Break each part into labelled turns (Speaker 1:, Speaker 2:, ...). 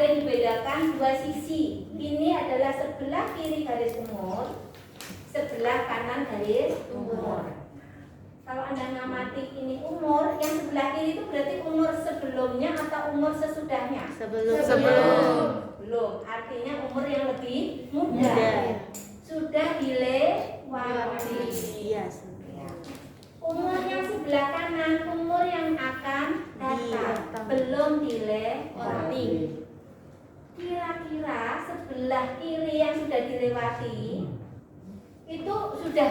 Speaker 1: boleh dibedakan dua sisi. Ini adalah sebelah kiri garis umur, sebelah kanan garis umur. Kalau Anda ngamati ini umur, yang sebelah kiri itu berarti umur sebelumnya atau umur sesudahnya?
Speaker 2: Sebelum.
Speaker 1: Belum, artinya umur yang lebih muda. Sudah dilewati.
Speaker 2: Iya.
Speaker 1: Umur yang sebelah kanan, umur yang akan datang, belum dilewati. Kira-kira sebelah kiri yang sudah dilewati itu sudah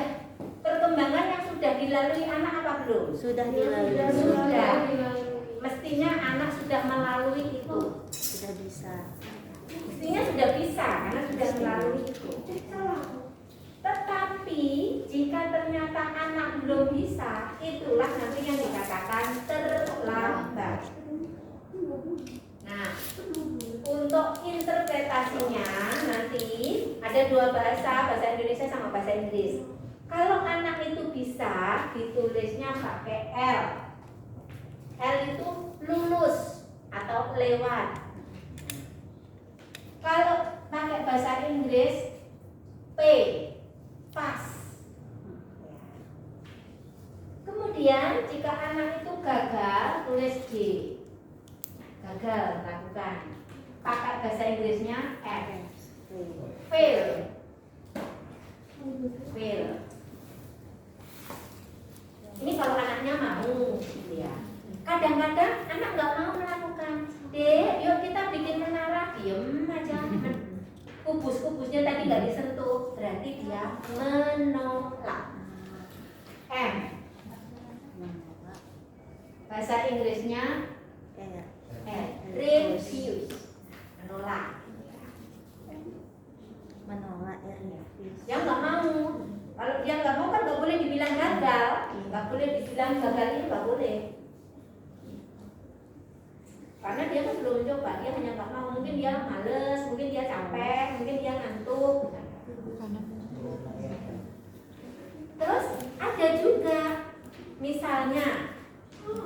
Speaker 1: perkembangan yang sudah dilalui anak apa belum?
Speaker 2: Sudah dilalui.
Speaker 1: Sudah. Mestinya anak sudah melalui itu.
Speaker 2: Sudah bisa.
Speaker 1: Mestinya sudah bisa karena sudah melalui itu. Tetapi jika ternyata anak belum bisa, itulah nanti yang dikatakan terlambat. Nah, untuk interpretasinya nanti ada dua bahasa Indonesia sama bahasa Inggris. Kalau anak itu bisa, ditulisnya pakai L. L itu lulus atau lewat. Kalau pakai bahasa Inggris, P, pas. Kemudian jika anak itu gagal, tulis G. Gagal lakukan. Pakai bahasa Inggrisnya F. Fail. Fail. Ini kalau anaknya mau, gitu ya. Kadang-kadang anak nggak mau melakukan. Dek, yuk kita bikin menara. Diem aja. Kubus-kubusnya tadi nggak disentuh, berarti dia menolak. M. Bahasa Inggrisnya refuse, menolak.
Speaker 2: Menolak refuse.
Speaker 1: Yang nggak mau. Kalau dia nggak mau kan nggak boleh dibilang gagal, nggak boleh dibilang gagal ini nggak boleh. Karena dia kan belum mencoba, dia hanya nggak mau. Mungkin dia males, mungkin dia capek, mungkin dia ngantuk. Terus ada juga, misalnya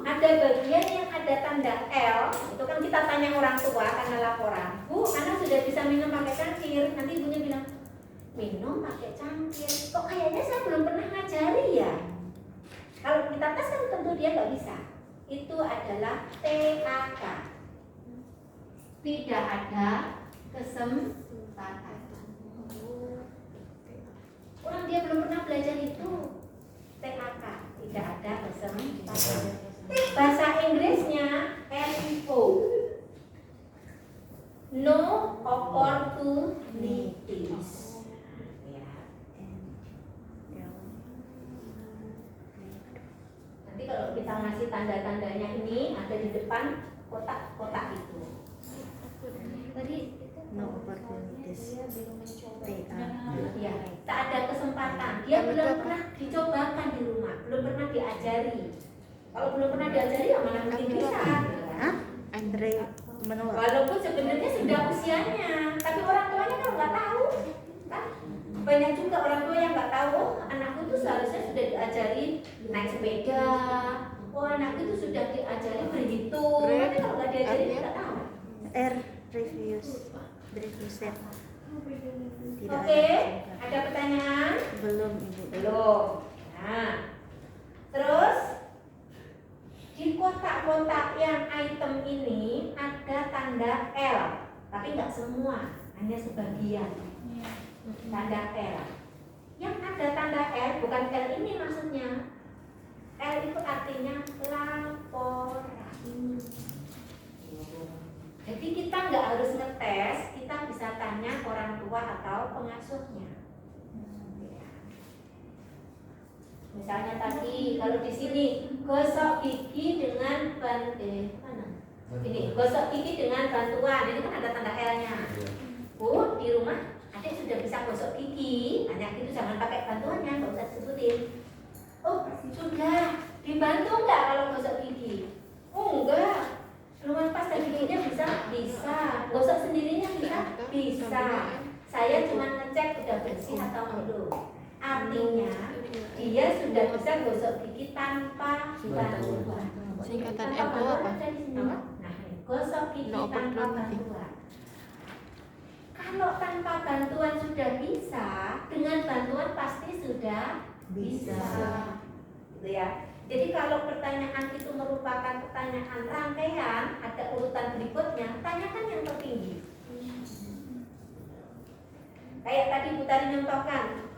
Speaker 1: ada bagian yang ada tanda L, itu kan kita tanya orang tua karena laporan. Bu, anak sudah bisa minum pakai cangkir. Nanti ibunya bilang, minum pakai cangkir. Kok kayaknya saya belum pernah ngajari ya? Kalau kita tes kan tentu dia nggak bisa. Itu adalah TAK. Tidak ada kesempatan. Orang dia belum pernah belajar itu. TAK, tidak ada kesempatan. Bahasa Inggrisnya NO. No opportunities. Nanti kalau kita ngasih tanda-tandanya ini ada di depan kotak-kotak itu. Tadi
Speaker 2: No opportunities.
Speaker 1: ya, tak ada kesempatan. Dia belum pernah dicobakan di rumah, belum pernah diajari. Kalau belum pernah diajari, ya mana mungkin bisa. Ya.
Speaker 2: Andre menolak.
Speaker 1: Walaupun sebenarnya sudah usianya, tapi orang tuanya kan nggak tahu. Kan banyak juga orang tua yang nggak tahu. Oh, anakku itu seharusnya sudah diajari naik sepeda. Oh, anakku itu sudah diajari berhitung. Tapi kalau nggak diajari nggak tahu.
Speaker 2: R refuse. Refuse.
Speaker 1: Oke, ada pertanyaan?
Speaker 2: Belum Ibu.
Speaker 1: Belum. Nah, terus di kotak-kotak yang item ini ada tanda L, tapi nggak semua, hanya sebagian. Tanda L. Yang ada tanda L bukan L ini maksudnya. L itu artinya laporan. Jadi kita nggak harus ngetes, kita bisa tanya orang tua atau pengasuhnya. Misalnya tadi kalau di sini gosok gigi dengan ini gosok gigi dengan bantuan, ini kan ada tanda L-nya. Bu, di rumah adik sudah bisa gosok gigi, hanya itu jangan pakai bantuannya, nggak usah disebutin. Oh, sudah dibantu nggak kalau gosok gigi? Oh, enggak. Lumayan pas tadi giginya bisa gosok sendirinya bisa. Saya cuma ngecek udah bersih atau belum. Artinya dia sudah bisa gosok gigi tanpa bantuan.
Speaker 3: Singkatan NO apa?
Speaker 1: Nah, gosok gigi tanpa bantuan. Kalau tanpa bantuan sudah bisa, dengan bantuan pasti sudah bisa. Gitu ya. Jadi kalau pertanyaan itu merupakan pertanyaan rangkaian, ada urutan berikutnya, tanyakan yang tertinggi. Kayak tadi Bu Tari nyontohkan,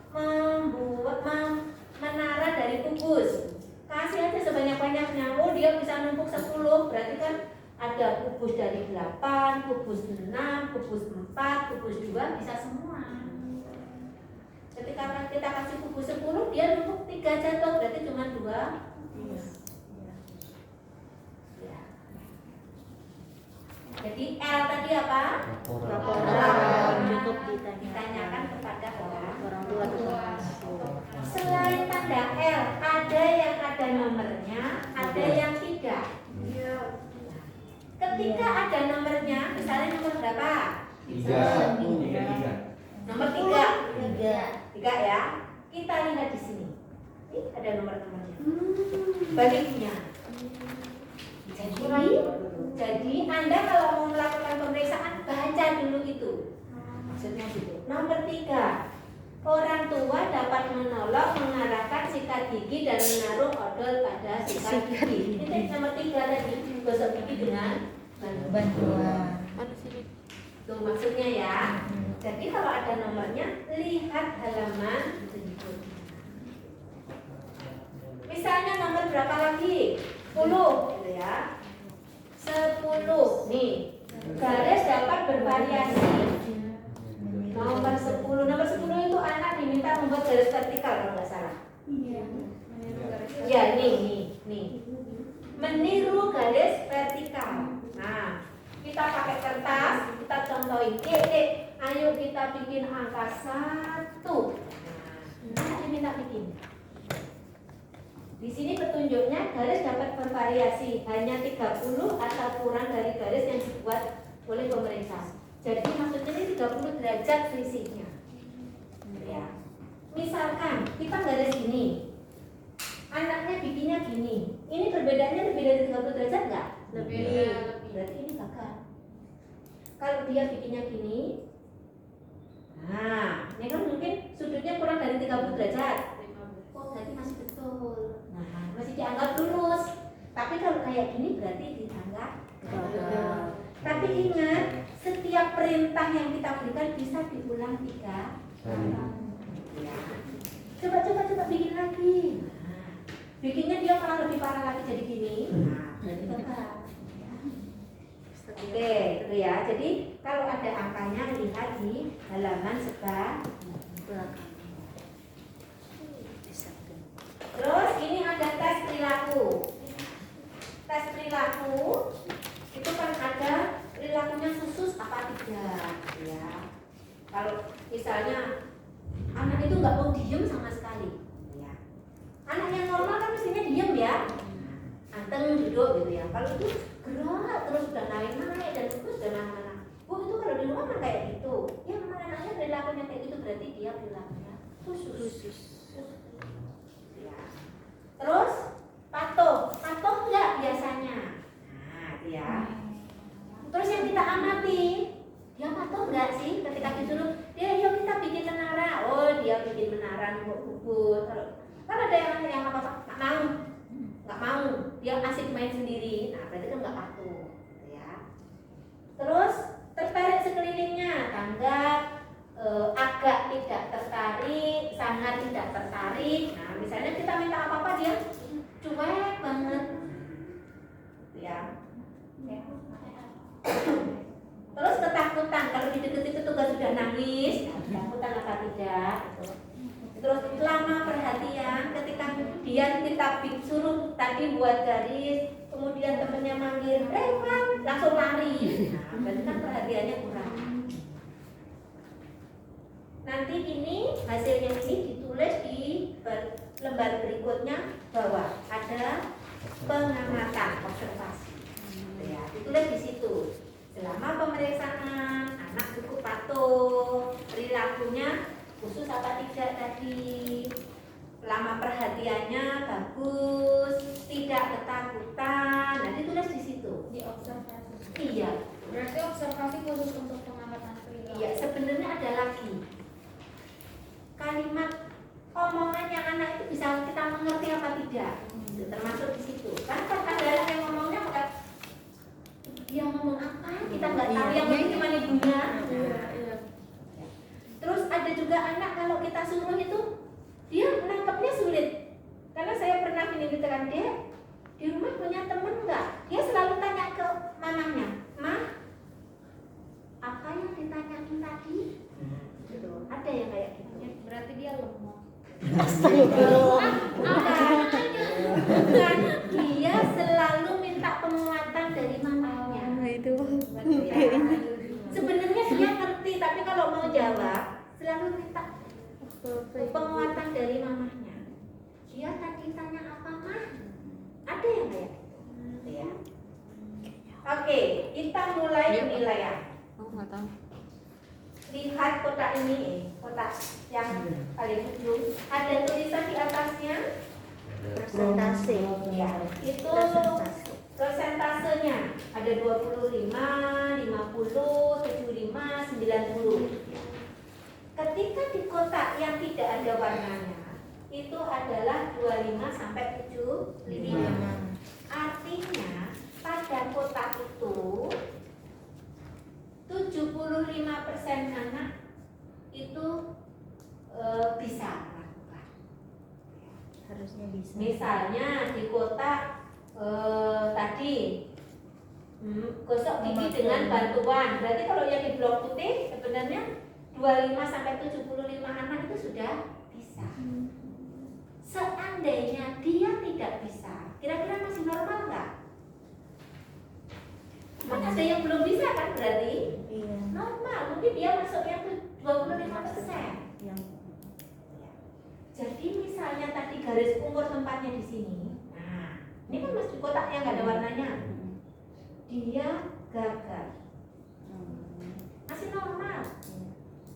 Speaker 1: menara dari kubus. Kasih aja sebanyak-banyaknya. Oh, dia bisa numpuk 10, berarti kan ada kubus dari 8, kubus 6, kubus 4, kubus 2, bisa semua. Ketika kita kasih kubus 10, dia numpuk 3 jatuh, berarti cuma 2. Ya. Jadi L tadi apa?
Speaker 2: Laporan. Cukup
Speaker 1: Ditanyakan kepada
Speaker 2: orang tua atau pengasuh.
Speaker 1: Selain tanda L, ada yang ada nomornya, ada yang tidak. Ketika ada nomornya, misalnya nomor berapa?
Speaker 3: 3.
Speaker 1: Nomor 3 ya. Kita lihat di sini. Ini ada nomor-nomornya. Baliknya. Jadi Anda kalau mau melakukan pemeriksaan, baca dulu itu. Maksudnya gitu. Nomor 3, orang tua dapat menolong mengarahkan sikat gigi dan menaruh odol pada sikat gigi. Ini nomor 3 tadi, gosok gigi dengan bantuan. Itu maksudnya ya. Jadi kalau ada nomornya, lihat halaman berikut. Misalnya nomor berapa lagi? 10 gitu ya. 10 nih. Garis dapat bervariasi. Nomor 10. Nomor 10 itu anak diminta membuat garis vertikal kalau nggak salah. Ya, nih. Meniru garis vertikal. Nah, kita pakai kertas, kita contohin. Ayo kita bikin angka 1. Nah, diminta bikin. Di sini petunjuknya garis dapat bervariasi, hanya 30 atau kurang dari garis yang dibuat oleh pemeriksa. Jadi maksudnya ini 30 derajat selisihnya. Ya. Misalkan kita garis gini, anaknya bikinnya gini, ini perbedaannya lebih dari 30 derajat nggak? Lebih. Berarti ini gagal. Kalau dia bikinnya gini, nah ini kan mungkin sudutnya kurang dari 30 derajat. Oh, berarti masih betul. Nah, masih dianggap lulus. Tapi kalau kayak gini berarti dianggap gagal. Tapi ingat, setiap perintah yang kita berikan bisa diulang 3 kali. Ya. Coba bikin lagi. Nah, bikinnya dia malah lebih parah lagi jadi gini. Nah, berarti gagal. Oke, itu ya. Jadi kalau ada angkanya lihat di halaman sebelah belakang. Terus ini ada tes perilaku. Tes perilaku itu kan ada perilakunya khusus apa tidak, ya. Kalau misalnya anak itu nggak mau diem sama sekali, ya. Anak yang normal kan mestinya diem ya, anteng duduk gitu ya. Kalau itu gerak terus udah naik dan terus udah mana-mana. Bu, itu kalau di rumah kan kayak gitu. Ya memang anaknya perilakunya kayak gitu, berarti dia perilakunya khusus. Terus patuh nggak biasanya? Nah, itu ya. Terus yang kita amati, dia patuh nggak sih ketika disuruh dia yuk kita bikin menara? Oh, dia bikin menara ngebut. Kan ada yang apa nggak mau, dia asik main sendiri. Nah, berarti kan nggak patuh, gitu ya. Terus tertarik sekelilingnya, tanggap, agak tidak tertarik, sangat tidak tertarik. Nah, misalnya kita minta apa-apa dia cuek banget, ya. Terus ketakutan, kalau di deket itu tugas sudah nangis, ketakutan apa tidak? Terus lama perhatian, ketika dia kita suruh tadi buat garis, kemudian temennya manggil, Revan, langsung lari. Nah, berarti kan perhatiannya kurang. Nanti ini hasilnya ini ditulis di lembar berikutnya bahwa ada pengamatan observasi. Ya, ditulis di situ. Selama pemeriksaan anak cukup patuh, perilakunya khusus apa tidak tadi, lama perhatiannya bagus, tidak ketakutan. Nah, ditulis di situ.
Speaker 4: Di observasi.
Speaker 1: Iya.
Speaker 4: Berarti observasi khusus untuk pengamatan perilaku.
Speaker 1: Iya, sebenarnya lagi. Kalimat omongannya anak itu bisa kita mengerti apa tidak, itu termasuk di situ. Kan ada anak yang ngomongnya pakai dia ngomong apa kita nggak tahu, yang penting cuma ibunya. Terus ada juga anak kalau kita suruh itu dia menangkapnya sulit. Karena saya pernah menitipkan dia di rumah punya temen nggak? Dia selalu tanya ke mamanya, "Ma, apa yang ditanyain tadi?" Gitu. Ada yang kayak gitu.
Speaker 3: Berarti dia lemah.
Speaker 1: Bukan, dia selalu minta penguatan dari mamanya.
Speaker 2: Itu.
Speaker 1: Ya. Sebenarnya dia ngerti, tapi kalau mau jawab selalu minta penguatan dari mamanya. Dia tadi tanya apa, Mah? Ada yang kayak gitu. Ya. Oke, kita mulai penilaian.
Speaker 2: Oh, nggak tahu.
Speaker 1: Lihat kotak ini, kotak yang paling ujung. Ada tulisan di atasnya.
Speaker 2: Presentasi.
Speaker 1: Ya, itu persentasenya ada 25, 50, 75, 90. Ketika di kotak yang tidak ada warnanya, itu adalah 25 sampai 75. Artinya pada kotak itu 75% anak itu bisa melakukan.
Speaker 2: Harusnya bisa.
Speaker 1: Misalnya di kotak tadi gosok gigi dengan bantuan. Berarti kalau yang di blok putih sebenarnya 25 sampai 75 anak itu sudah bisa. Seandainya dia tidak bisa, kira-kira masih normal nggak? Kan ada yang belum bisa kan berarti?
Speaker 2: Iya.
Speaker 1: Normal, mungkin dia masuknya 25%.
Speaker 2: Yang
Speaker 1: Jadi misalnya tadi garis umur tempatnya di sini. Nah, ini kan masih kotak yang nggak ada warnanya. Dia gagal. Masih normal.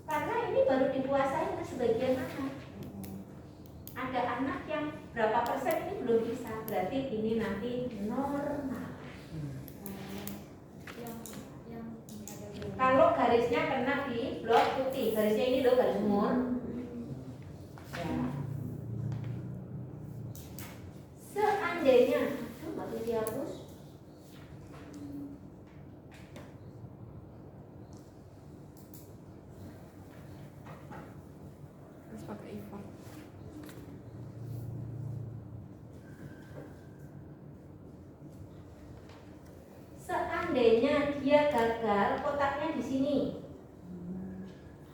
Speaker 1: Karena ini baru dikuasai oleh sebagian anak. Ada anak yang berapa persen ini belum bisa. Berarti ini nanti normal. Kalau garisnya kena di blok putih, garisnya ini loh garis umur. Ya. Seandainya, nggak boleh dihapus.
Speaker 3: Terus pakai IPA.
Speaker 1: Seandainya dia gagal, kotaknya di sini.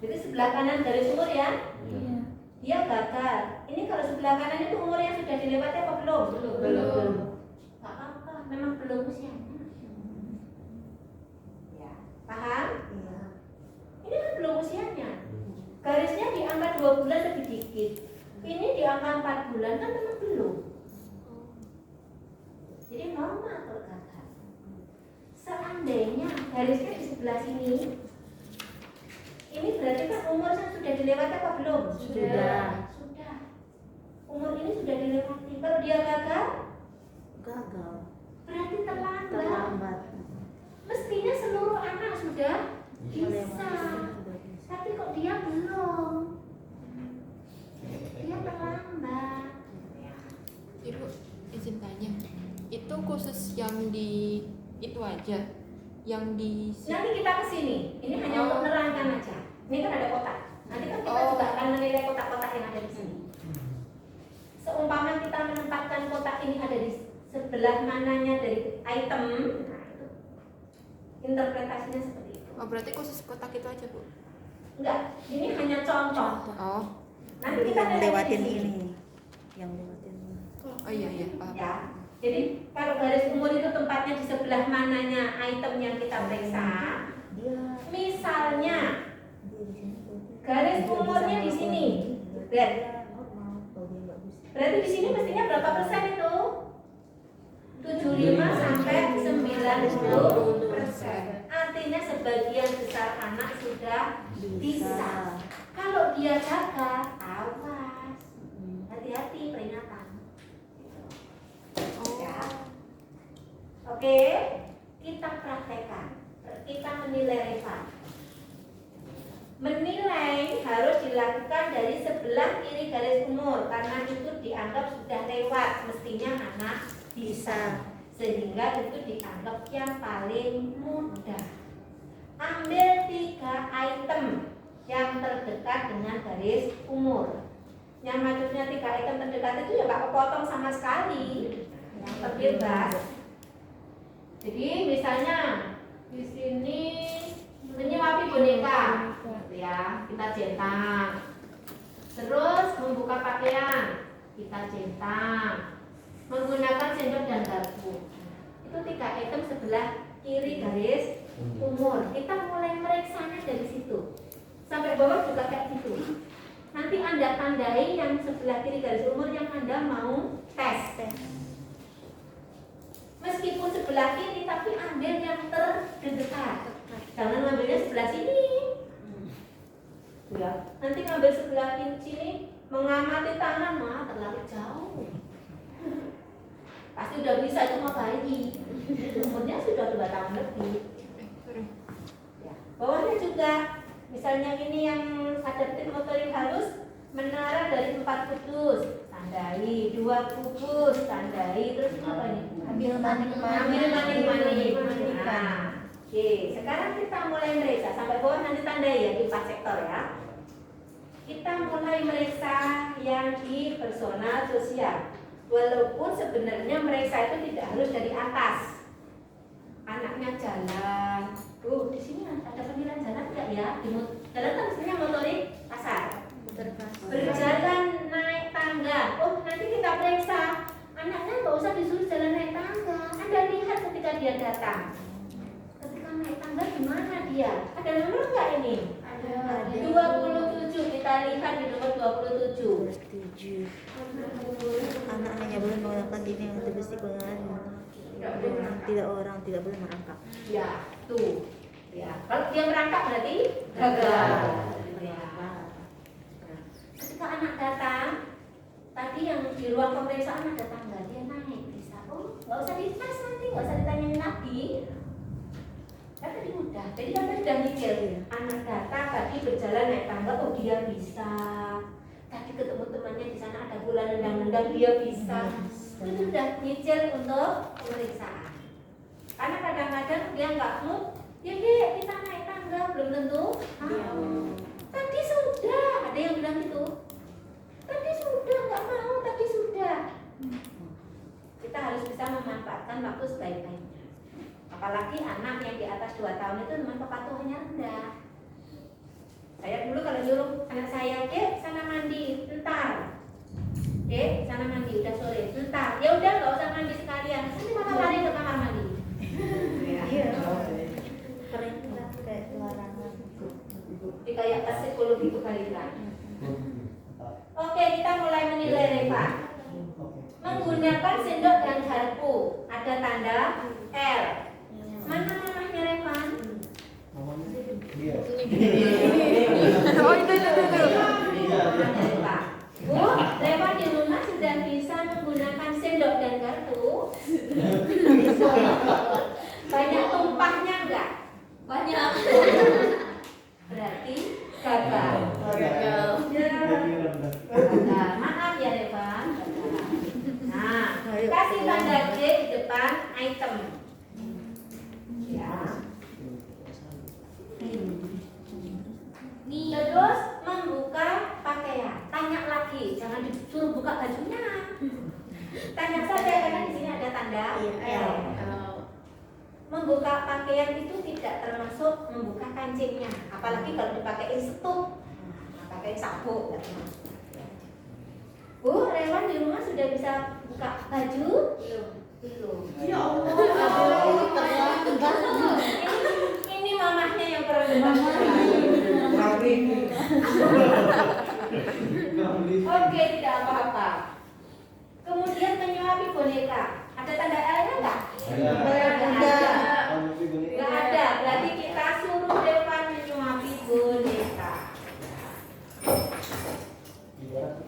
Speaker 1: Jadi sebelah kanan garis umur ya.
Speaker 2: Iya.
Speaker 1: Dia gagal. Ini kalau sebelah kanan itu umurnya sudah dilewati apa belum? Belum. Gak apa-apa, memang belum usianya. Ya, paham?
Speaker 2: Iya.
Speaker 1: Ini kan belum usianya. Garisnya di angka 2 bulan lebih dikit. Ini di angka 4 bulan kan memang belum. Jadi normal kalau gagal. Seandainya garisnya di sebelah sini, ini berarti kan umurnya sudah dilewati apa belum?
Speaker 2: Sudah.
Speaker 1: Sudah. Umur ini sudah dilewati. Kalau dia gagal,
Speaker 2: Gagal.
Speaker 1: berarti terlambat.
Speaker 2: Terlambat.
Speaker 1: Mestinya seluruh anak sudah bisa.
Speaker 2: Sudah bisa.
Speaker 1: Tapi kok dia belum? Dia terlambat.
Speaker 3: Ibu izin tanya, itu khusus yang di itu aja, yang di
Speaker 1: Nanti kita ke sini. Ini hanya untuk menerangkan aja. Ini kan ada kotak. Nanti kan kita juga akan menilai kotak-kotak yang ada di sini. Seumpama kita menempatkan kotak ini ada di sebelah mananya dari item, nah itu interpretasinya seperti itu.
Speaker 3: oh berarti khusus kotak itu aja bu?
Speaker 1: Enggak, ini hanya contoh.
Speaker 3: Oh
Speaker 1: Nanti kita
Speaker 2: Yang
Speaker 1: ada
Speaker 2: lewatin
Speaker 1: di sini.
Speaker 2: ini. Yang lewatin ini.
Speaker 3: oh iya paham.
Speaker 1: Ya. Jadi kalau garis umur itu tempatnya di sebelah mananya item yang kita periksa.
Speaker 2: Dia
Speaker 1: Misalnya
Speaker 2: dia di sini berarti.
Speaker 1: garis
Speaker 2: Dia
Speaker 1: umurnya
Speaker 2: bisa
Speaker 1: di sini.
Speaker 2: normal.
Speaker 1: Lihat.
Speaker 2: Dia normal. Kalau dia nggak bisa.
Speaker 1: Berarti di sini mestinya berapa persen itu? 75 sampai 90%. Artinya sebagian besar anak sudah bisa. Kalau dia gagal, awas. Hati-hati, peringatan.
Speaker 3: Oh
Speaker 1: Ya. Oke, kita praktekkan. Kita menilai Reva. Menilai harus dilakukan dari sebelah kiri garis umur karena itu dianggap sudah lewat, mestinya anak bisa, sehingga itu dianggap yang paling mudah. Ambil 3 item yang terdekat dengan garis umur. Yang maksudnya 3 item terdekat itu ya nggak kepotong sama sekali, yang terbebas. Jadi misalnya di sini menyuapi boneka, ya kita centang. Terus membuka pakaian, kita centang. Menggunakan sendok dan garpu. Itu 3 item sebelah kiri garis umur. Kita mulai meriksanya dari situ. Sampai bawah juga kayak gitu. Nanti Anda tandai yang sebelah kiri garis umur yang Anda mau tes. Meskipun sebelah kiri, tapi ambil yang terdekat. Jangan ngambilnya sebelah sini. Ya, nanti ngambil sebelah kiri sini, mengamati tangan, mah terlalu jauh. Pasti udah bisa, itu mah bayi. Umurnya sudah 2 tahun lebih. Ya. Bawahnya juga, misalnya ini yang adaptif motorik halus, menara dari 4 kudus, tandai, 2 kubus, tandai, terus apa ini?
Speaker 2: Ambil maning.
Speaker 1: Nah, oke, sekarang kita mulai meriksa sampai bawah, nanti tandai ya di 4 sektor ya. Kita mulai meriksa yang di personal sosial. Walaupun sebenarnya meriksa itu tidak harus dari atas. Anaknya jalan. Di sini ada pemilihan jalan enggak ya? Jalan kan sebenarnya motorik kasar. Berjalan naik tangga. Nanti kita periksa. Anaknya nggak usah disuruh jalan naik tangga. Anda lihat ketika dia datang. Ketika naik tangga gimana dia? Ada nomor nggak ini? Ada. 27. Kita lihat di nomor 27.
Speaker 2: 7. Anak hanya boleh menggunakan dinding yang terbesit tidak orang tidak boleh merangkak.
Speaker 1: Ya, tuh. Ya, kalau dia merangkak berarti gagal. Ya. Ketika anak datang, tadi yang di ruang pemeriksaan ada tangga, dia naik bisa. Nggak usah dites nanti, nggak usah ditanyain lagi. Kan tadi mudah. Jadi kan sudah mikir, anak datang tadi berjalan naik tangga, dia bisa. Tadi ketemu temannya di sana ada bola nendang-nendang, dia bisa. Itu sudah nyicil untuk pemeriksaan. Karena kadang-kadang dia nggak mood, ya deh kita naik tangga belum tentu. Tadi sudah, ada yang bilang gitu. Tadi sudah nggak mau, tadi sudah. Kita harus bisa memanfaatkan waktu sebaik-baiknya. Apalagi anak yang di atas 2 tahun itu memang kepatuhannya rendah. Saya dulu kalau nyuruh anak saya, Dek sana mandi, entar. Dek sana mandi, udah sore, entar. Ya udah nggak usah mandi sekalian, nanti malah lari ke kamar mandi.
Speaker 2: Iya. Keren lah kayak larangan.
Speaker 1: Jadi kayak tes psikologi kebalikan. Oke, kita mulai menilai Reva. Menggunakan sendok dan garpu, ada tanda L. Mana mamahnya Reva?
Speaker 3: Oh itu.
Speaker 1: Bu, Reva di rumah sudah bisa menggunakan sendok dan garpu. Banyak tumpahnya enggak? Banyak. Berarti gagal. Gagal. Maaf ya Reva. Nah, kasih tanda J di depan item. Ya. Terus membuka pakaian. Tanya lagi, jangan disuruh buka bajunya. Tanya saja karena di sini ada tanda L. Membuka pakaian itu tidak termasuk membuka kancingnya, apalagi kalau dipakai setup, pakai sabuk. Bu, Rewan di rumah sudah bisa buka baju? Belum. Ya Allah. Ini mamahnya yang kurang benar. Oke, tidak apa-apa. Kemudian menyuapi boneka. Ada tanda L-nya enggak? Enggak ada. Berarti kita suruh Revan menyuapi boneka.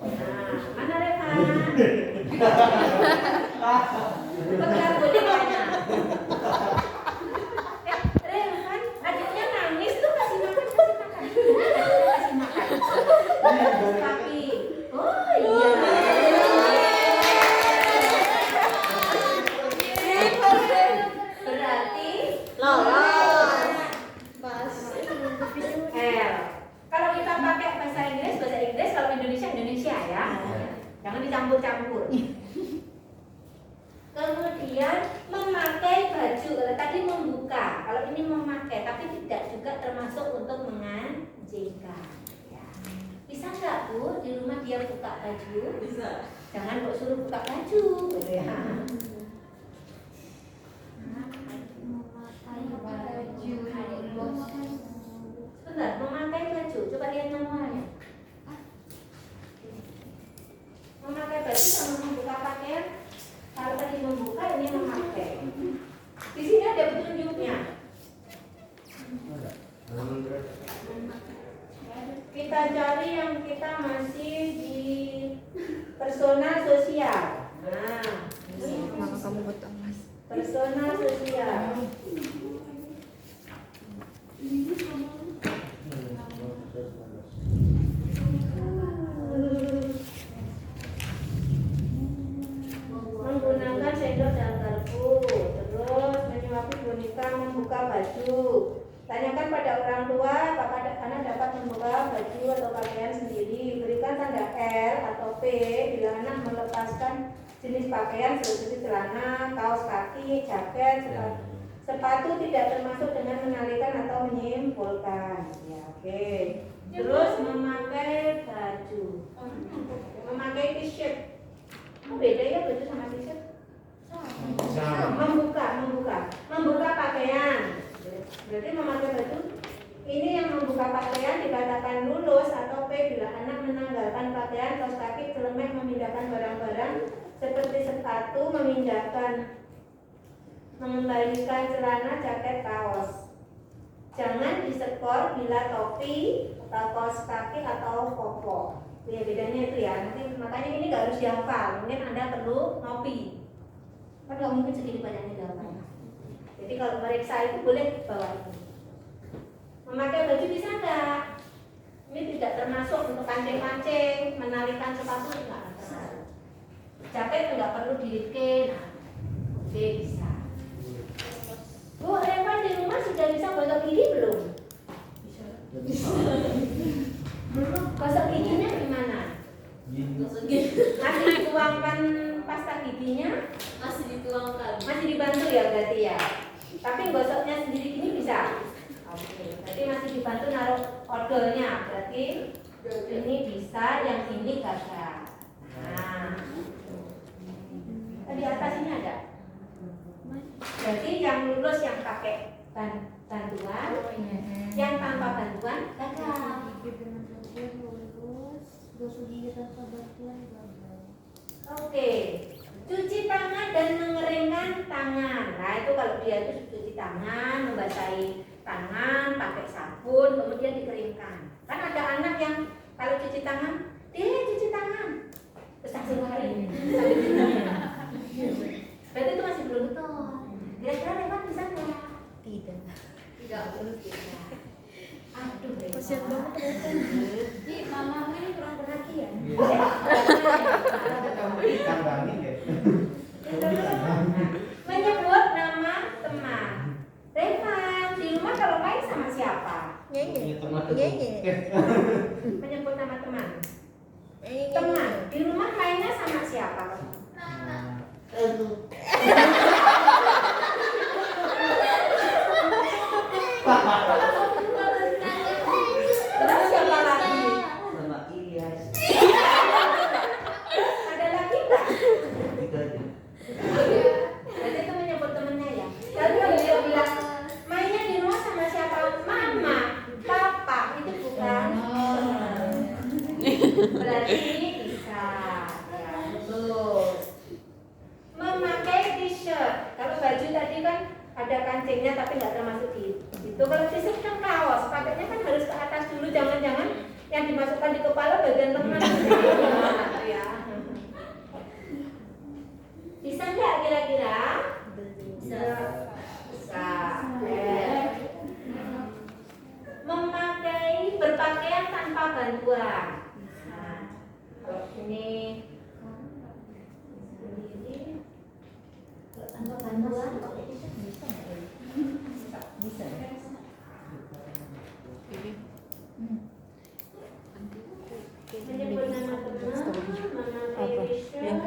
Speaker 1: Nah, mana Revan? Pegang bonekanya. Revan, adiknya nangis tuh kasih makan. Kasih makan. dia buka baju,
Speaker 4: Bisa.
Speaker 1: jangan kok suruh buka baju, gitu ya. Sebentar, memakai baju, coba lihat manualnya. Memakai baju sama membuka pakaian. Kalau tadi membuka, ini memakai. Di sini ada petunjuknya. Kita cari yang kita masih di persona sosial. Nah, ini
Speaker 2: Maka kamu betul mas.
Speaker 1: persona sosial. Menggunakan sendok dan garpu, terus menyuapi boneka membuka baju. Tanyakan pada orang tua apakah anak dapat membuka baju atau pakaian sendiri. Berikan tanda L atau P bila anak melepaskan jenis pakaian seperti celana, kaos kaki, jaket, sepatu tidak termasuk dengan menalikan atau menyimpulkan. Ya, oke. Terus memakai baju, memakai t-shirt. Oh, beda ya baju sama t-shirt? Membuka pakaian. Berarti memakai baju ini yang membuka pakaian dikatakan lulus atau P bila anak menanggalkan pakaian, kaos kaki, celemek, memindahkan barang-barang seperti sepatu, mengembalikan celana, jaket, kaos. Jangan disekor bila topi atau kaos kaki atau popok. Ya bedanya itu ya. Nanti makanya ini nggak harus dihafal. Mungkin Anda perlu ngopi. Kan nggak mungkin segini banyaknya dihafal. Jadi kalau meriksa itu boleh bawa ini. Memakai baju bisa nggak? Ini tidak termasuk untuk kancing-kancing, menalikan sepatu enggak. Jaket nggak perlu dilipkin. Nah, oke bisa. Bu, Reva di rumah sudah bisa gosok gigi belum? Bisa. Gosok giginya gimana? Masih dituangkan pasta giginya?
Speaker 4: Masih dituangkan.
Speaker 1: Masih dibantu ya berarti ya? Tapi gosoknya sendiri gini bisa? Oke, berarti masih dibantu naruh odolnya. Berarti ini bisa, yang ini gagal. Nah, di atas ini ada. Berarti yang lulus yang pakai bantuan, yang tanpa bantuan gagal. Oke, cuci tangan dan mengeringkan tangan. Nah itu kalau dia itu cuci tangan, membasahi tangan, pakai sabun, kemudian dikeringkan. Kan ada anak yang kalau cuci tangan, dia cuci tangan, terus langsung lari. Berarti itu masih belum betul. Kira-kira Revan bisa nggak?
Speaker 2: Tidak.
Speaker 4: Tidak.
Speaker 1: Aduh,
Speaker 2: Kasian banget
Speaker 4: Jadi mama ini kurang perhatian.
Speaker 1: Menyebut nama teman. Revan, di rumah kalau main sama siapa?
Speaker 2: Nyanyi.
Speaker 1: Menyebut nama teman. Teman, di rumah mainnya sama siapa? Terus siapa lagi?
Speaker 5: Sama Ilyas.
Speaker 1: Ada lagi nggak?
Speaker 5: Tiga aja.
Speaker 1: Berarti itu menyebut temennya ya. Lalu kalau dia bilang mainnya di rumah sama siapa? Mama, papa, itu bukan. Berarti ini bisa. Ya, lulus. Memakai t-shirt. Kalau baju tadi kan ada kancingnya tapi nggak termasuk di situ. Kalau t-shirt kan kaos, pakainya kan harus ke atas dulu. Jangan-jangan yang dimasukkan di kepala bagian lengan. Ya. Bisa nggak kira-kira? Bisa. Bisa. Memakai berpakaian tanpa bantuan. Nah, kalau ini sendiri tanpa bantuan bisa. Menyebut nama teman, memakai t-shirt.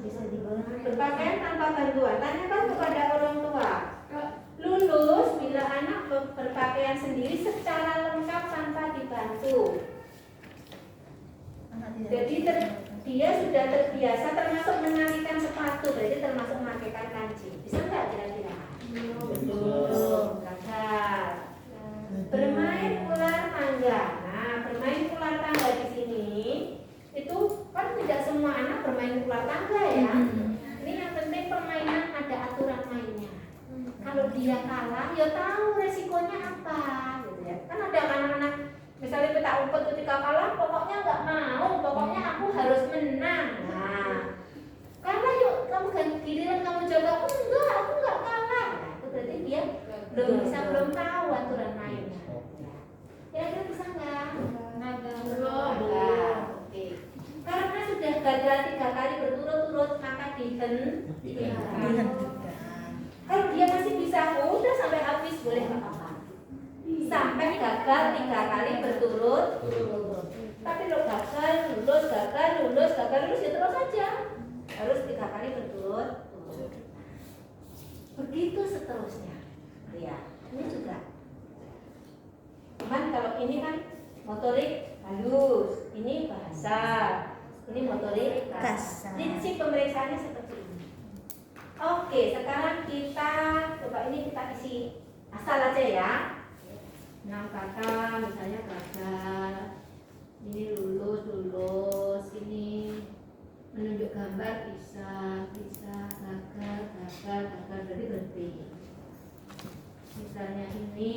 Speaker 2: Bisa dibawa.
Speaker 1: Berpakaian tanpa bantuan. Tanyakan kepada orang tua. Lulus bila anak berpakaian sendiri secara lengkap tanpa dibantu.
Speaker 2: Anak tidak
Speaker 1: Jadi dia sudah terbiasa termasuk menangikan sepatu, berarti termasuk memakaikan kancing. Bisa nggak kira-kira? Belum. Gagal. Bermain ular tangga. Nah, bermain ular tangga di sini itu kan tidak semua anak bermain ular tangga ya. Ini yang penting permainan ada aturan mainnya. Kalau dia kalah, ya tahu resikonya apa, gitu ya. Kan ada anak-anak misalnya petak umpet ketika kalah, pokoknya nggak mau, pokoknya aku harus menang. Nah, kalah yuk, kamu giliran kamu jaga, enggak, aku nggak kalah. Nah, itu berarti dia belum tahu aturan mainnya. Kira-kira bisa nggak? Belum. Oke. Karena sudah gagal 3 kali berturut-turut, maka dihentikan. Kalau dia masih bisa, udah sampai habis boleh nggak apa-apa. Sampai gagal 3 kali berturut-turut. Tapi kalau gagal, lulus, ya terus saja. Harus 3 kali berturut-turut. Begitu seterusnya. Ya, ini juga. Cuman kalau ini kan motorik halus, ini bahasa, ini motorik kasar. Prinsip pemeriksaannya seperti ini. Oke, sekarang kita coba ini kita isi asal aja ya. 6 kata misalnya gagal, ini lulus, ini menunjuk gambar bisa, gagal, berarti berhenti. Misalnya ini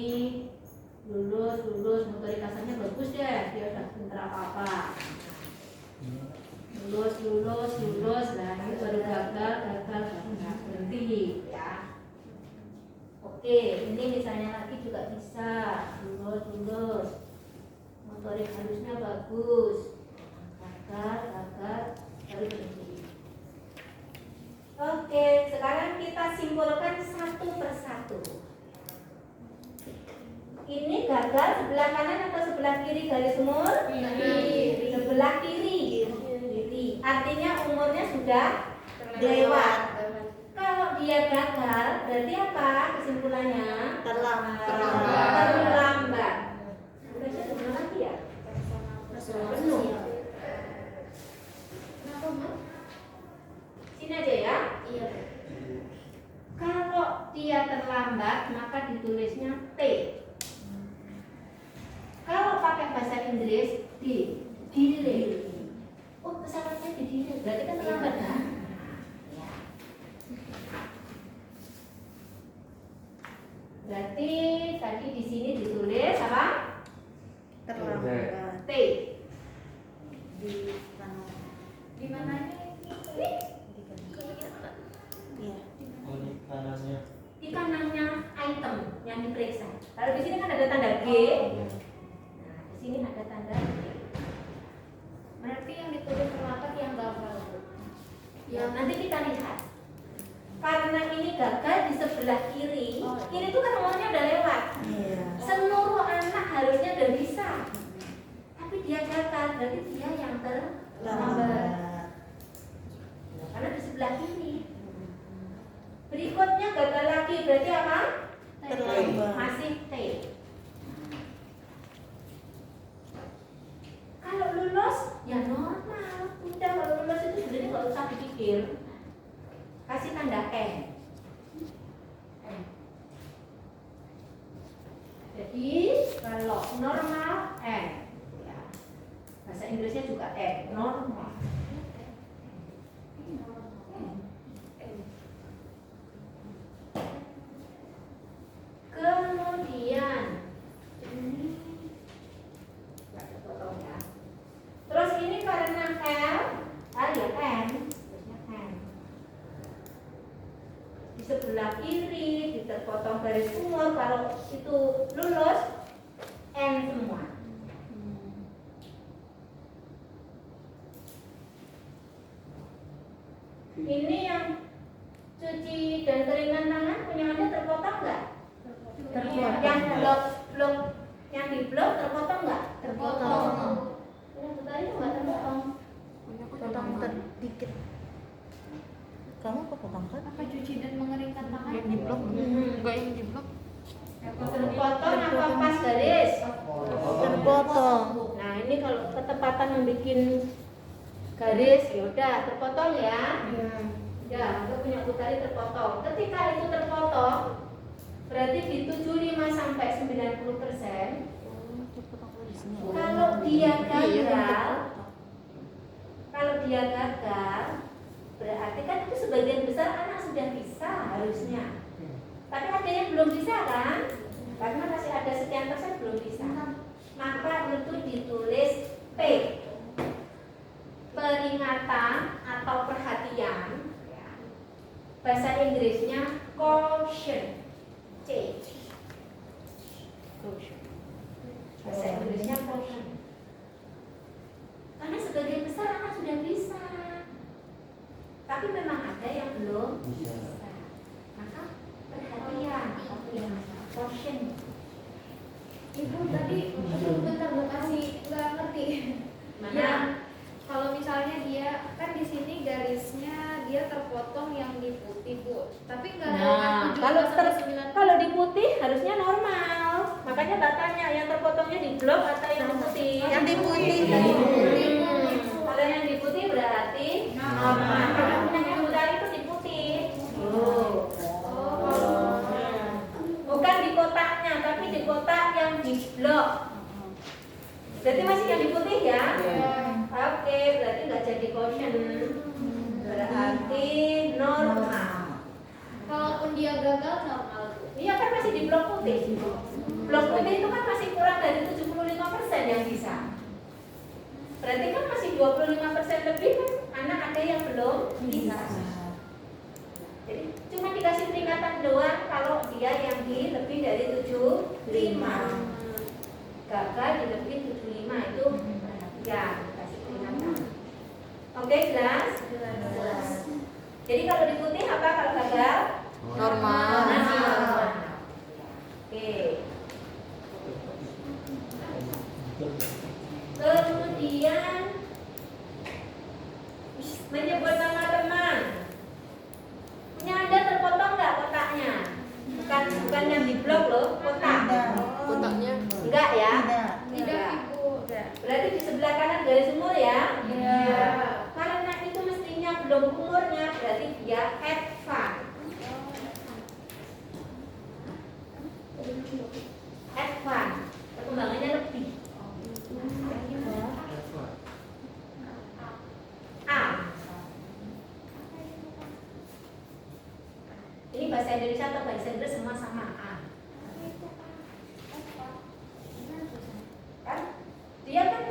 Speaker 1: lulus, motorik kasarnya bagus deh, dia udah pintar apa-apa. Lulus, nah ini baru gagal, berhenti ya. Oke, ini misalnya lagi juga bisa, lulus, motorik halusnya bagus, gagal, baru berhenti. Oke, sekarang kita simpulkan satu persatu. Ini gagal sebelah kanan atau sebelah kiri garis umur? Kiri. Sebelah kiri. Artinya umurnya sudah lewat. Kalau dia gagal, berarti apa kesimpulannya? Terlambat. Udah mana lagi ya? Penuh. Sini aja ya.
Speaker 4: Iya.
Speaker 1: Kalau dia terlambat, maka ditulisnya T. Kalau pakai bahasa Inggris delay. Oh, pesawatnya delay, berarti kan terlambat kan? Ya. Berarti tadi di sini ditulis apa?
Speaker 2: Terlambat.
Speaker 1: T.
Speaker 4: Di mananya?
Speaker 2: Iya.
Speaker 1: Di kanannya item yang diperiksa. Kalau di sini kan ada tanda G. Nah, di sini ada tanda G. Berarti yang ditulis terlambat yang gagal. Ya, nanti kita lihat. Karena ini gagal di sebelah kiri. Kiri itu kan umurnya udah lewat.
Speaker 2: Iya.
Speaker 1: Seluruh anak harusnya udah bisa. Tapi dia gagal, berarti dia yang terlambat. Nah, karena di sebelah kiri. Berikutnya gagal lagi, berarti apa?
Speaker 2: Terlambat.
Speaker 1: Masih T. Kalau lulus, ya normal. Udah kalau lulus itu sebenarnya nggak usah dipikir. Kasih tanda N. Jadi kalau normal N, ya. Bahasa Inggrisnya juga N, normal. Kemudian ini potong ya. Terus ini karena L, ya N, N. Di sebelah kiri diterpotong garis umur, kalau itu lulus N semua. Ini yang cuci dan keringan tangan punya Anda terpotong nggak?
Speaker 2: Terpotong.
Speaker 1: Yang blok yang di blok terpotong nggak? Terpotong. Yang tadi nggak terpotong.
Speaker 3: Punya aku
Speaker 2: Potong dikit. Kamu apa potong kan?
Speaker 4: Apa cuci dan mengeringkan tangan?
Speaker 3: Yang di blok? Enggak yang di blok.
Speaker 1: Terpotong apa pas garis?
Speaker 2: Terpotong.
Speaker 1: Nah ini kalau ketepatan membuat garis, yaudah terpotong ya. Ya, aku punya utari terpotong. Ketika itu terpotong, berarti di 75 sampai 90%. Kalau dia gagal, berarti kan itu sebagian besar anak sudah bisa harusnya. Tapi ada yang belum bisa kan? Karena masih ada sekian persen belum bisa. Maka itu ditulis P, peringatan atau perhatian. Bahasa Inggrisnya caution, C. Bahasa Inggrisnya caution. Karena sebagian besar anak sudah bisa, tapi memang ada yang belum bisa. Maka perhatian, caution.
Speaker 4: Ibu tadi bentar Bu kasih nggak ngerti.
Speaker 1: Mana?
Speaker 4: Ya, kalau misalnya dia kan di sini garisnya dia terpotong yang di putih Bu, tapi nggak ada
Speaker 1: Nah, kalau di putih harusnya normal. Makanya tak tanya yang terpotongnya di blok atau yang di putih.
Speaker 2: Yang di putih.
Speaker 1: Kalau yang di putih berarti normal. Karena punya utara itu di putih. Bukan di kotaknya, tapi di kotak yang di blok. Berarti masih yang di putih ya? Oke, berarti nggak jadi caution. Berarti normal.
Speaker 4: Kalaupun dia gagal normal Bu.
Speaker 1: Iya kan masih di blok putih. Blok putih itu kan masih kurang dari 75% yang bisa. Berarti kan masih 25% lebih kan anak ada yang belum bisa. Jadi cuma dikasih peringatan doang kalau dia yang di lebih dari 75. Gagal di lebih 75 itu ya kasih peringatan. Oke, jelas? Jelas. Jadi kalau di putih apa kalau gagal?
Speaker 3: Normal.
Speaker 1: Normal. Oke. Kemudian menyebut nama teman. Punya Anda terpotong nggak kotaknya? Bukan yang di blok loh, kotak.
Speaker 3: Kotaknya
Speaker 1: Enggak ya?
Speaker 2: Tidak.
Speaker 1: Tidak.
Speaker 4: Ibu.
Speaker 1: Berarti di sebelah kanan garis umur ya?
Speaker 4: Iya.
Speaker 1: Karena itu mestinya belum umurnya, berarti dia advance. Advance, perkembangannya lebih. A. Ini bahasa Indonesia atau bahasa Inggris semua sama A. Kan? Dia kan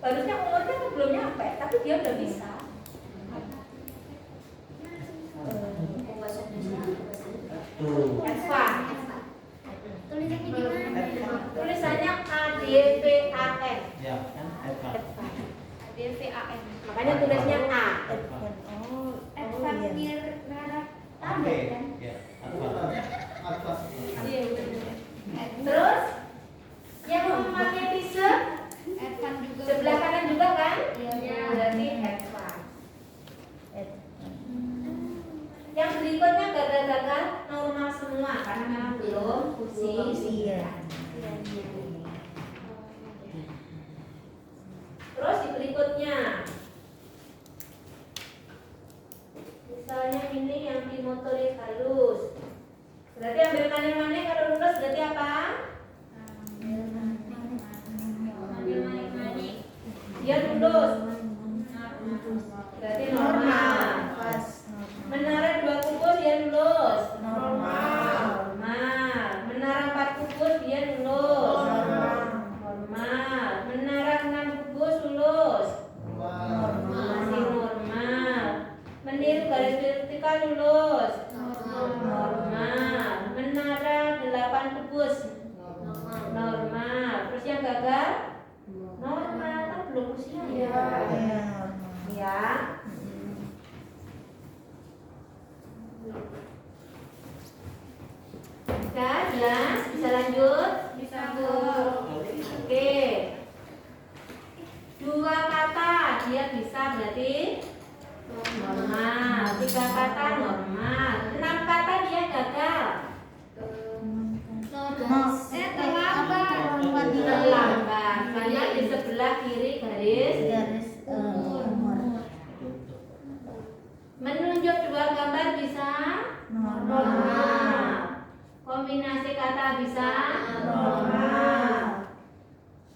Speaker 1: harusnya umurnya kan belum nyampe, tapi dia udah bisa.
Speaker 5: Tuh.
Speaker 1: Advance.
Speaker 4: Tulisannya di mana?
Speaker 1: Tulisannya ADVAN.
Speaker 5: Ya, kan?
Speaker 4: DVAN.
Speaker 1: Makanya tulisnya A.
Speaker 4: Advanir merah
Speaker 5: Oke. Ya. Apa?
Speaker 1: Terus yang memakai t-shirt
Speaker 4: Advan juga.
Speaker 1: sebelah kanan juga kan?
Speaker 4: Iya.
Speaker 1: Berarti advance. Yang berikutnya gagal-gagal normal semua karena memang belum usia. Terus di berikutnya, misalnya ini yang di motorik halus, berarti ambil manik-manik kalau lulus berarti apa? Ambil manik-manik, dia lulus, berarti normal. Menara 2 kubus dia lulus, normal. Menara 4 kubus dia lulus, normal. Menara 6 kubus lulus, masih normal. Meniru garis vertikal lulus, normal. Menara 8 kubus, normal. Terus yang gagal, normal. Kan belum usia ya. Ya. Sudah jelas? Bisa lanjut?
Speaker 4: Bisa Bu.
Speaker 1: Oke. 2 kata dia bisa berarti sebelah kiri garis
Speaker 2: umur.
Speaker 1: menunjuk dua gambar bisa normal. Kombinasi kata bisa normal.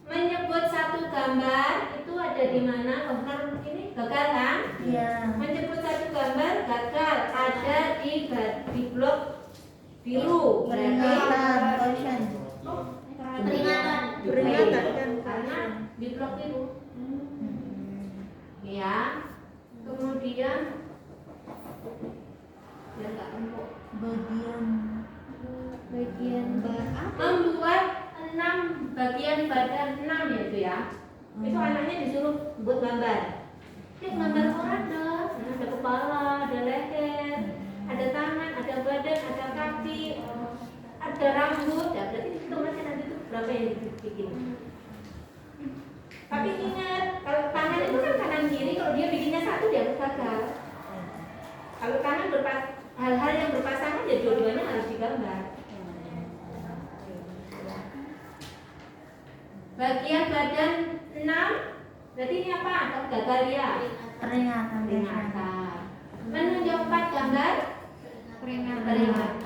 Speaker 1: Menyebut satu gambar itu ada di mana? Kalau ini gagal kan?
Speaker 2: Iya.
Speaker 1: Menyebut satu gambar gagal, ada di blok biru.
Speaker 2: Peringatan, caution. Peringatan kan
Speaker 1: Karena di blok biru. Ya. Kemudian ya enggak empuk.
Speaker 2: Bagian
Speaker 1: Membuat 6 bagian badan 6 ya itu ya. Itu anaknya disuruh buat gambar. Dia gambar orang dong. Ada kepala, ada leher, ada tangan, ada badan, ada kaki, ada rambut. Ya berarti itu nanti itu berapa yang dibikin. Tapi ingat, kalau tangan itu kan kanan kiri, kalau dia bikinnya satu dia gagal. Kalau tangan hal-hal yang berpasangan ya dua-duanya harus digambar. Bagian badan 6, berarti ini apa? Gagal ya.
Speaker 2: peringatan.
Speaker 1: Menunjuk 4 gambar peringatan.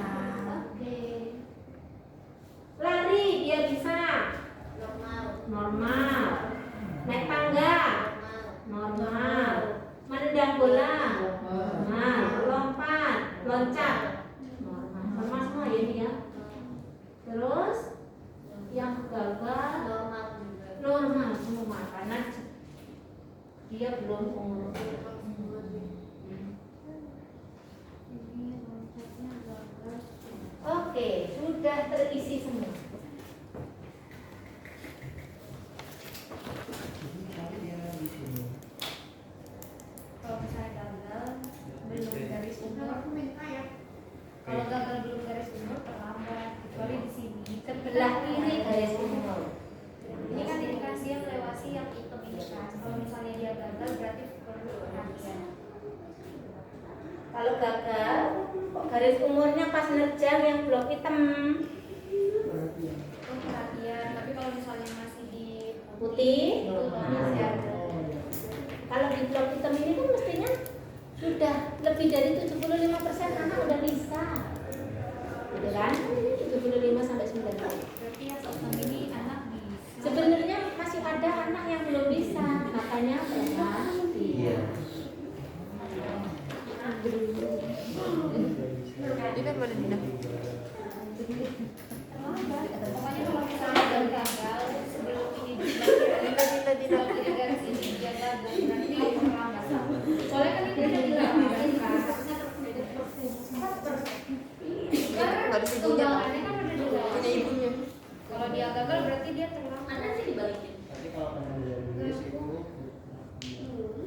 Speaker 1: Oke. Lari dia bisa normal. Naik tangga normal. Menendang bola normal. Lompat, loncat normal semua ya ini ya. Terus yang gagal normal semua karena dia belum umur. Oke, sudah terisi semua.
Speaker 5: Tapi dia di sini.
Speaker 4: Kalau misalnya gagal belum garis umur, kalau gagal belum garis umur terlambat, kecuali di sini.
Speaker 1: Sebelah kiri garis umur.
Speaker 4: Ini kan indikasi yang lewati yang hitam ini kan. Kalau misalnya dia gagal berarti perlu perhatian.
Speaker 1: Kalau gagal, garis umurnya pas nerjang yang blok hitam
Speaker 4: Oh, perhatian. Tapi kalau misalnya masih di
Speaker 1: putih.
Speaker 4: itu masih ada.
Speaker 1: Kalau di blok hitam ini kan mestinya sudah lebih dari 75% anak udah bisa. Gitu kan? 75 sampai 90.
Speaker 4: Berarti yang sekarang ini anak bisa.
Speaker 1: Sebenarnya masih ada anak yang belum bisa, makanya berhati.
Speaker 5: Iya.
Speaker 3: Ini kan badan Dina.
Speaker 4: Pokoknya kalau misalnya udah gagal sebelum ini dibagi dari garis ini dia gagal berarti terlambat. Soalnya kan ini udah dilakukan kan.
Speaker 3: Nggak ada ibunya.
Speaker 4: Tunggangannya kan udah dilakukan.
Speaker 3: Punya ibunya.
Speaker 4: Kalau dia gagal berarti dia terlambat.
Speaker 5: Tapi kalau pengambilan garis itu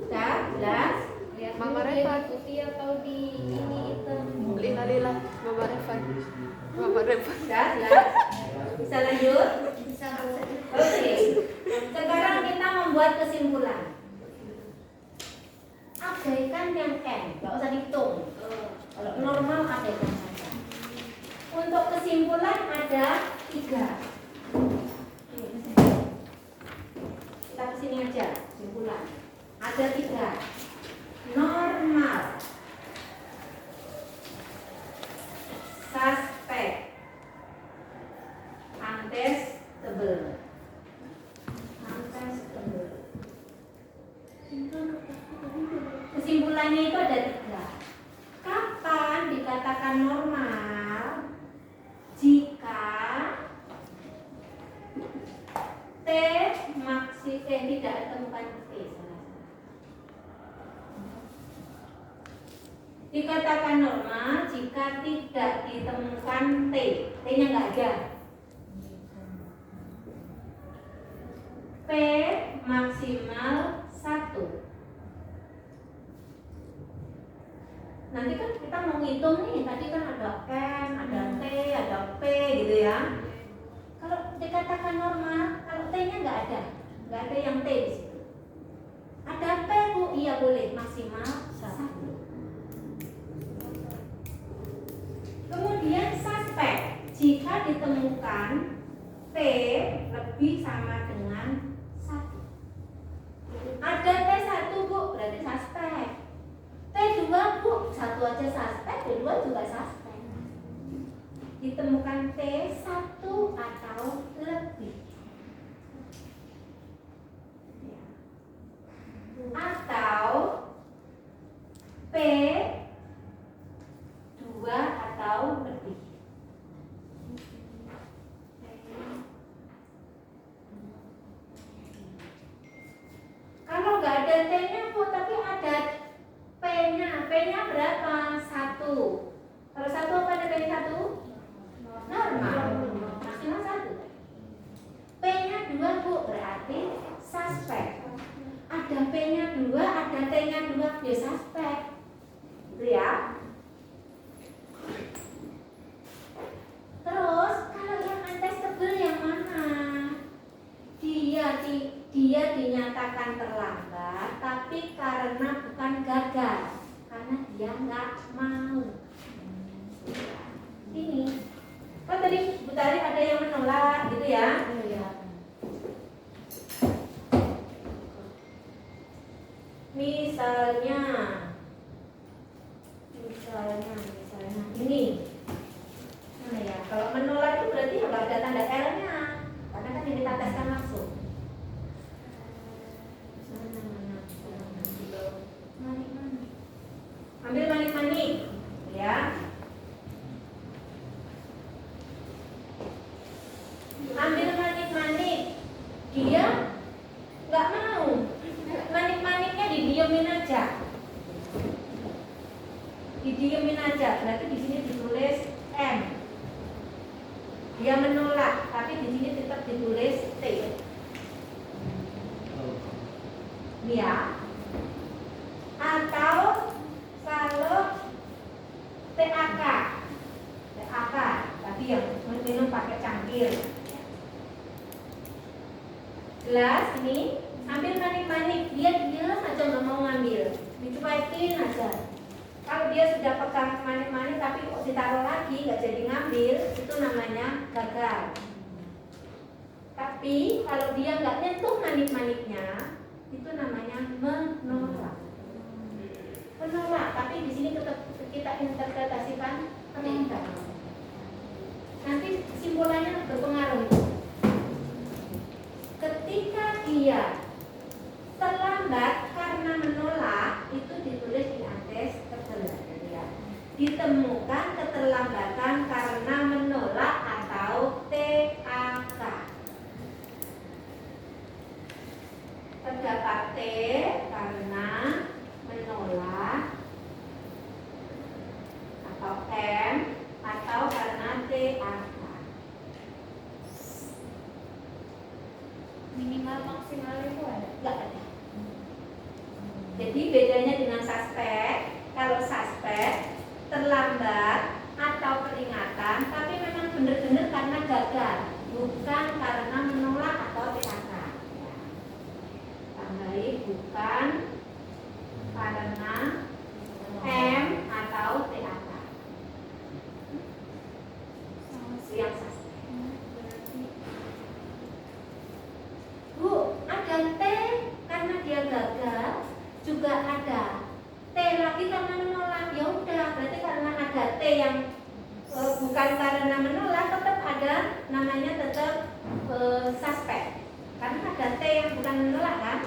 Speaker 1: Dah, jelas.
Speaker 4: Lihat
Speaker 3: Mama
Speaker 4: dulu dia
Speaker 3: Reva.
Speaker 4: di putih atau di ini hitam.
Speaker 3: Lila, Mama Reva. Mama Reva.
Speaker 1: Dah, jelas. Bisa lanjut?
Speaker 4: Bisa Bu.
Speaker 1: Oke. Sekarang kita membuat kesimpulan. Abaikan yang N, nggak usah dihitung. Kalau normal abaikan saja. Untuk kesimpulan ada 3. Kita kesini aja kesimpulan. Ada 3. Normal, suspek, untestable. Kesimpulannya itu ada 3. Kapan dikatakan normal? Jika T tidak ditemukan T. Dikatakan normal jika tidak ditemukan T. T-nya nggak ada. P maksimal 1. Nanti kan kita mau ngitung nih, tadi kan ada N, ada T, ada P gitu ya. Kalau dikatakan normal, kalau T-nya nggak ada yang T di situ. Ada P Bu, iya boleh maksimal 1. Kemudian suspek, jika ditemukan P lebih sama dengan 1. P-nya berapa? 1. Kalau 1 apa P-nya 1? Normal. Maksimal 1. P-nya 2 Bu, berarti suspek. Ada P-nya 2, ada T-nya 2, dia suspek. Gitu ya. Terus kalau yang untestable yang mana? Dia dinyatakan terlambat, tapi karena bukan gagal, karena dia nggak mau. Ini, kan tadi Bu Tari ada yang menolak, gitu ya? Misalnya ini. Mana ya? Kalau menolak itu berarti nggak ada tanda L-nya, karena kan diteteskan langsung. Ambil manik-manik, ya. Ambil manik-manik, dia nggak mau. Manik-maniknya didiemin aja. Didiemin aja, berarti di sini ditulis M. Dia menolak, tapi di sini tetap ditulis T. Ya. Atau kalau TAK, tadi yang minum pakai cangkir. Jelas ini, ambil manik-manik, dia diam aja nggak mau ngambil, dicuekin aja. Kalau dia sudah pegang manik-manik tapi kok ditaruh lagi nggak jadi ngambil, itu namanya gagal. Tapi kalau dia nggak nyentuh manik-maniknya, itu namanya menolak. Menolak, tapi di sini tetap kita interpretasikan penentang. Nanti simpulannya berpengaruh. Ketika dia terlambat karena menolak, itu ditulis di atas ya. Ditemukan keterlambatan karena menolak atau TAK. Terdapat T karena menolak, atau M, atau karena TAK.
Speaker 4: Minimal maksimal itu ada?
Speaker 1: Enggak ada. Jadi bedanya dengan suspek, kalau suspek terlambat atau peringatan, tapi memang benar-benar karena gagal, bukan karena menolak atau TAK. Tambahin bukan karena M atau TAK. Yang suspek. Bu, ada T karena dia gagal, juga ada T lagi karena menolak. Ya udah, berarti karena ada T yang bukan karena menolak, tetap ada namanya tetap suspek. Karena ada T yang bukan menolak kan?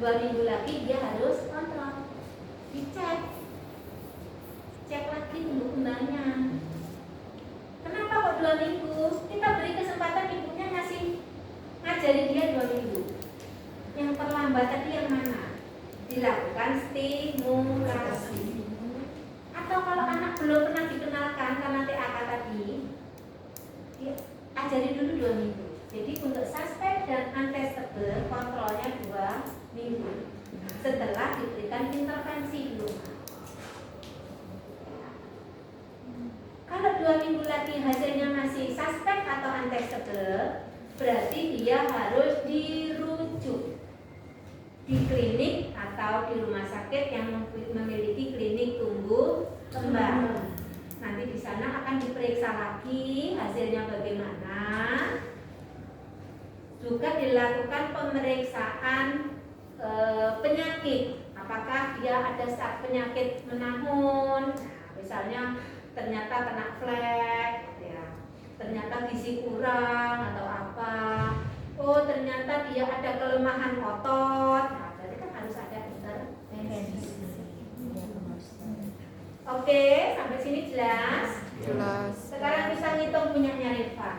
Speaker 1: 2 minggu lagi dia harus kontrol, dicek, cek lagi tumbuh kembangnya. Kenapa kok 2 minggu? Kita beri kesempatan ibunya ngasih ngajari dia 2 minggu. Yang terlambat tadi yang mana? Dilakukan stimulasi. Atau kalau anak belum pernah dikenalkan karena TAK tadi, dia ajari dulu 2 minggu. Jadi untuk suspek dan untestable kontrolnya 2 minggu. Setelah diberikan intervensi di rumah. Kalau 2 minggu lagi hasilnya masih suspek atau untestable, berarti dia harus dirujuk di klinik atau di rumah sakit yang memiliki klinik tumbuh kembang. Nanti di sana akan diperiksa lagi hasilnya bagaimana. Juga dilakukan pemeriksaan penyakit. Apakah dia ada penyakit menahun? Nah, misalnya ternyata kena flek, ya. Ternyata gizi kurang atau apa. Oh, ternyata dia ada kelemahan otot. Nah, berarti kan harus ada intervensi. Oke, sampai sini jelas?
Speaker 3: Jelas.
Speaker 1: Sekarang bisa ngitung punyanya Rifa.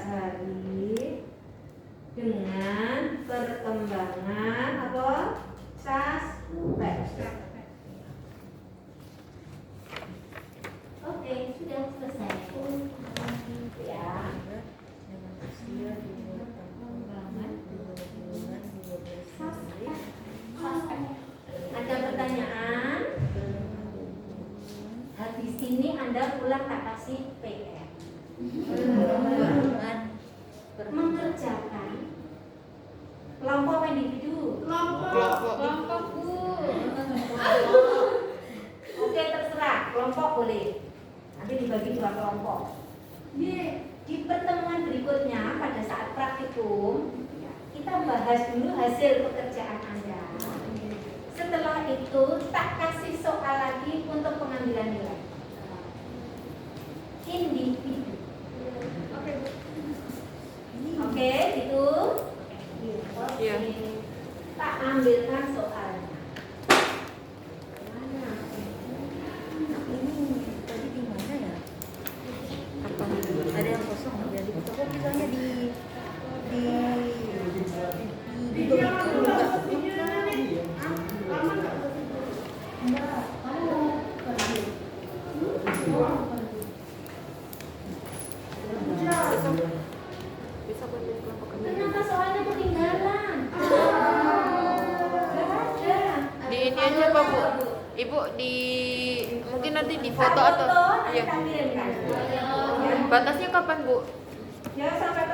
Speaker 1: hari dengan perkembangan apa? Suspek. Oke, sudah selesai. Ya.
Speaker 2: Dengan usia 2 tahun 2 bulan 12 hari.
Speaker 1: Ada pertanyaan? Di sini Anda pulang tak kasih PR. Mengerjakan kelompok apa individu?
Speaker 4: Kelompok Bu.
Speaker 1: Oke, terserah. Kelompok boleh. Nanti dibagi 2 kelompok. Di pertemuan berikutnya pada saat praktikum kita bahas dulu hasil pekerjaan Anda. Setelah itu tak kasih soal lagi untuk pengambilan nilai. Individu. Oke, gitu.
Speaker 3: Iya.
Speaker 1: Tak ambilkan soalnya. Mana?
Speaker 2: Ini tadi di mana ya? Apa? Ada yang kosong nggak? Jadi kok misalnya di Google itu nggak
Speaker 3: Bisa buat jadi kelompok kami.
Speaker 1: Ternyata soalnya ketinggalan. Gak ada.
Speaker 3: Di ini aja Pak Bu. Ibu di mungkin nanti di foto
Speaker 1: Tak
Speaker 3: atau
Speaker 1: nanti
Speaker 3: ya.
Speaker 1: tak kirimkan.
Speaker 3: Batasnya kapan Bu?
Speaker 1: Ya sampai